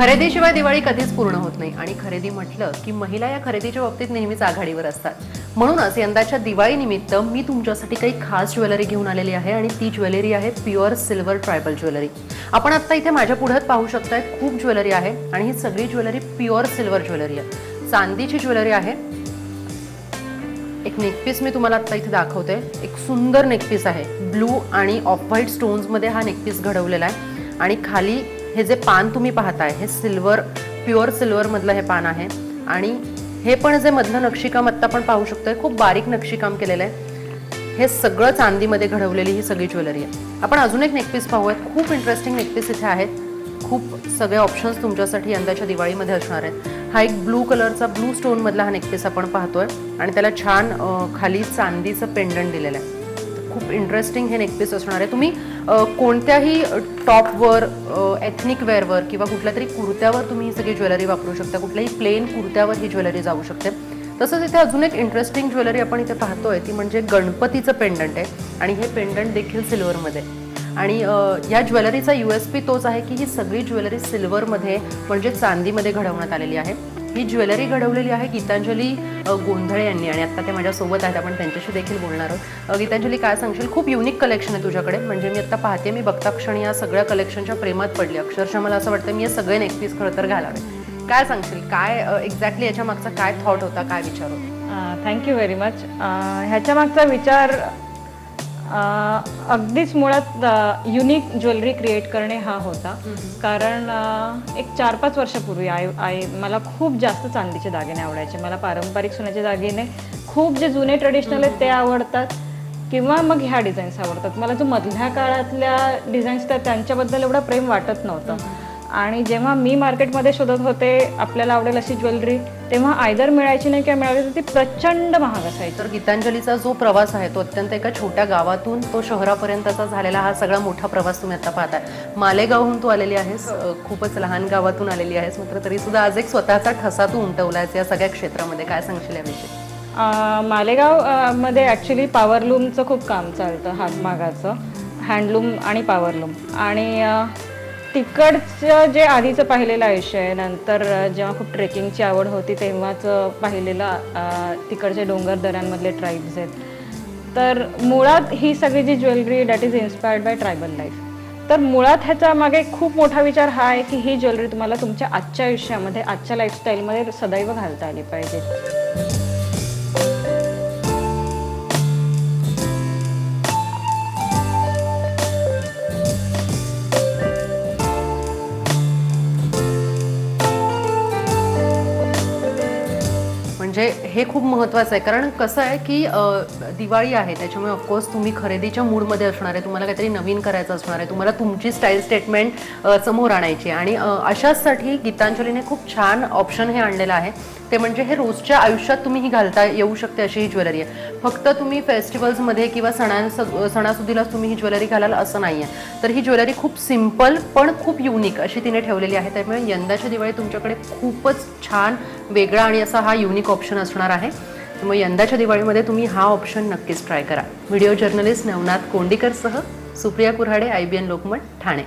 खरेदीशिवाय दिवाळी कधीच पूर्ण होत नाही आणि खरेदी म्हटलं की महिला या खरेदीच्या बाबतीत नेहमीच आघाडीवर असतात। म्हणूनच यंदाच्या दिवाळी निमित्त मी तुमच्यासाठी काही खास ज्वेलरी घेऊन आलेली आहे आणि ती ज्वेलरी आहे प्युअर सिल्वर ट्रायबल ज्वेलरी। आपण आता इथे माझ्या पुढे पाहू शकताय खूप ज्वेलरी आहे आणि ही सगळी ज्वेलरी प्युअर सिल्वर ज्वेलरी आहे, चांदीची ज्वेलरी आहे। एक नेकपीस मी तुम्हाला आता इथे दाखवते, एक सुंदर नेकपीस आहे, ब्लू आणि ऑफ व्हाईट स्टोन्स मध्ये हा नेकपीस घडवलेला आहे आणि खाली हे जे पान तुम्ही पाहताय हे सिल्वर प्युअर सिल्वर मधलं हे पान आहे आणि हे पण जे मधलं नक्षीकाम आता आपण पाहू शकतोय खूप बारीक नक्षीकाम केलेलं आहे। हे सगळं चांदीमध्ये घडवलेली ही सगळी ज्वेलरी आहे। आपण अजून एक नेकपीस पाहूयात, खूप इंटरेस्टिंग नेकपीस इथे आहेत, खूप सगळे ऑप्शन्स तुमच्यासाठी यंदाच्या दिवाळीमध्ये असणार आहेत। हा एक ब्लू कलरचा ब्लू स्टोन मधला हा नेकपीस आपण पाहतोय आणि त्याला छान खाली चांदीचं पेंडंट दिलेलं आहे। खूप इंटरेस्टिंग हे नेकपीस असणार आहे। तुम्ही कोणत्याही टॉपवर, एथनिक वेअरवर किंवा कुठल्या तरी कुर्त्यावर तुम्ही ही सगळी ज्वेलरी वापरू शकता, कुठल्याही प्लेन कुर्त्यावर ही ज्वेलरी जाऊ शकते। तसंच इथे अजून एक इंटरेस्टिंग ज्वेलरी आपण इथे पाहतोय ती म्हणजे गणपतीचं पेंडंट आहे आणि हे पेंडंट देखील सिल्वरमध्ये आणि या ज्वेलरीचा USP तोच आहे की ही सगळी ज्वेलरी सिल्वरमध्ये म्हणजे चांदीमध्ये घडवण्यात आलेली आहे। ही ज्वेलरी घडवलेली आहे गीतांजली गोंधळे यांनी आणि आता ते माझ्यासोबत आहेत, आपण त्यांच्याशी देखील बोलणार आहोत। गीतांजली, काय सांगशील? खूप युनिक कलेक्शन आहे तुझ्याकडे, म्हणजे मी आता पाहते, मी बघता क्षणी या सगळ्या कलेक्शनच्या प्रेमात पडली। अक्षरशः मला असं वाटतं मी हे सगळे नेकपीस खरं तर घालावे। काय सांगशील, काय एक्झॅक्टली याच्या मागचा काय थॉट होता, काय विचार होता? Thank you very much. ह्याच्या मागचा विचार अगदीच मुळात युनिक ज्वेलरी क्रिएट करणे हा होता। कारण एक 4-5 वर्षापूर्वी मला खूप जास्त चांदीचे दागिने आवडायचे। मला पारंपरिक सोन्याचे दागिने खूप जे जुने ट्रेडिशनल आहेत ते आवडतात किंवा मग ह्या डिझाईन्स आवडतात। मला जो मधल्या काळातल्या डिझाईन्स तर त्यांच्याबद्दल एवढं प्रेम वाटत नव्हतं आणि जेव्हा मी मार्केटमध्ये शोधत होते आपल्याला आवडेल अशी ज्वेलरी, तेव्हा आयदर मिळायची नाही किंवा मिळाली तर ती प्रचंड महाग असायची। तर गीतांजलीचा जो प्रवास आहे तो अत्यंत एका छोट्या गावातून तो शहरापर्यंतचा झालेला हा सगळा मोठा प्रवास तुम्ही आता पाहताय। मालेगावहून तू आलेली आहेस, खूपच लहान गावातून आलेली आहेस, मात्र तरी सुद्धा आज एक स्वतःचा ठसा तू उमटवलायस या सगळ्या क्षेत्रामध्ये। काय सांगशील याविषयी? मालेगाव मध्ये ॲक्च्युली पॉवरलूमचं खूप काम चालतं, हातमागाचं, हँडलूम आणि पॉवरलूम। आणि तिकडचं जे आधीचं पाहिलेलं आयुष्य आहे, नंतर जेव्हा खूप ट्रेकिंगची आवड होती तेव्हाच पाहिलेलं तिकडचे डोंगर दऱ्यांमधले ट्राईब्स आहेत। तर मुळात ही सगळी जी jewellery that is inspired by tribal life. तर मुळात ह्याचा मागे खूप मोठा विचार हा आहे की ही ज्वेलरी तुम्हाला तुमच्या आजच्या आयुष्यामध्ये, आजच्या लाईफस्टाईलमध्ये सदैव घालता आली पाहिजे। म्हणजे हे खूप महत्त्वाचं आहे, कारण कसं आहे की दिवाळी आहे त्याच्यामुळे ऑफकोर्स तुम्ही खरेदीच्या मूडमध्ये असणार आहे, तुम्हाला काहीतरी नवीन करायचं असणार आहे, तुम्हाला तुमची स्टाईल स्टेटमेंट समोर आणायची आणि अशाचसाठी गीतांजलीने खूप छान ऑप्शन हे आणलेलं आहे। ते म्हणजे हे रोजच्या आयुष्यात तुम्ही ही घालता येऊ शकते अशी ही ज्वेलरी आहे। फक्त तुम्ही फेस्टिवल्समध्ये किंवा सणासुदीलाच तुम्ही ही ज्वेलरी घालाल असं नाही आहे। तर ही ज्वेलरी खूप सिम्पल पण खूप युनिक अशी तिने ठेवलेली आहे, त्यामुळे यंदाच्या दिवाळी तुमच्याकडे खूपच छान वेगळा आणि असा हा युनिक ऑप्शन असणार आहे। त्यामुळे यंदाच्या दिवाळीमध्ये तुम्ही हा ऑप्शन नक्कीच ट्राय करा। व्हिडिओ जर्नलिस्ट नवनाथ कोंडीकरसह सुप्रिया कुऱ्हाडे, IBN लोकमत, ठाणे।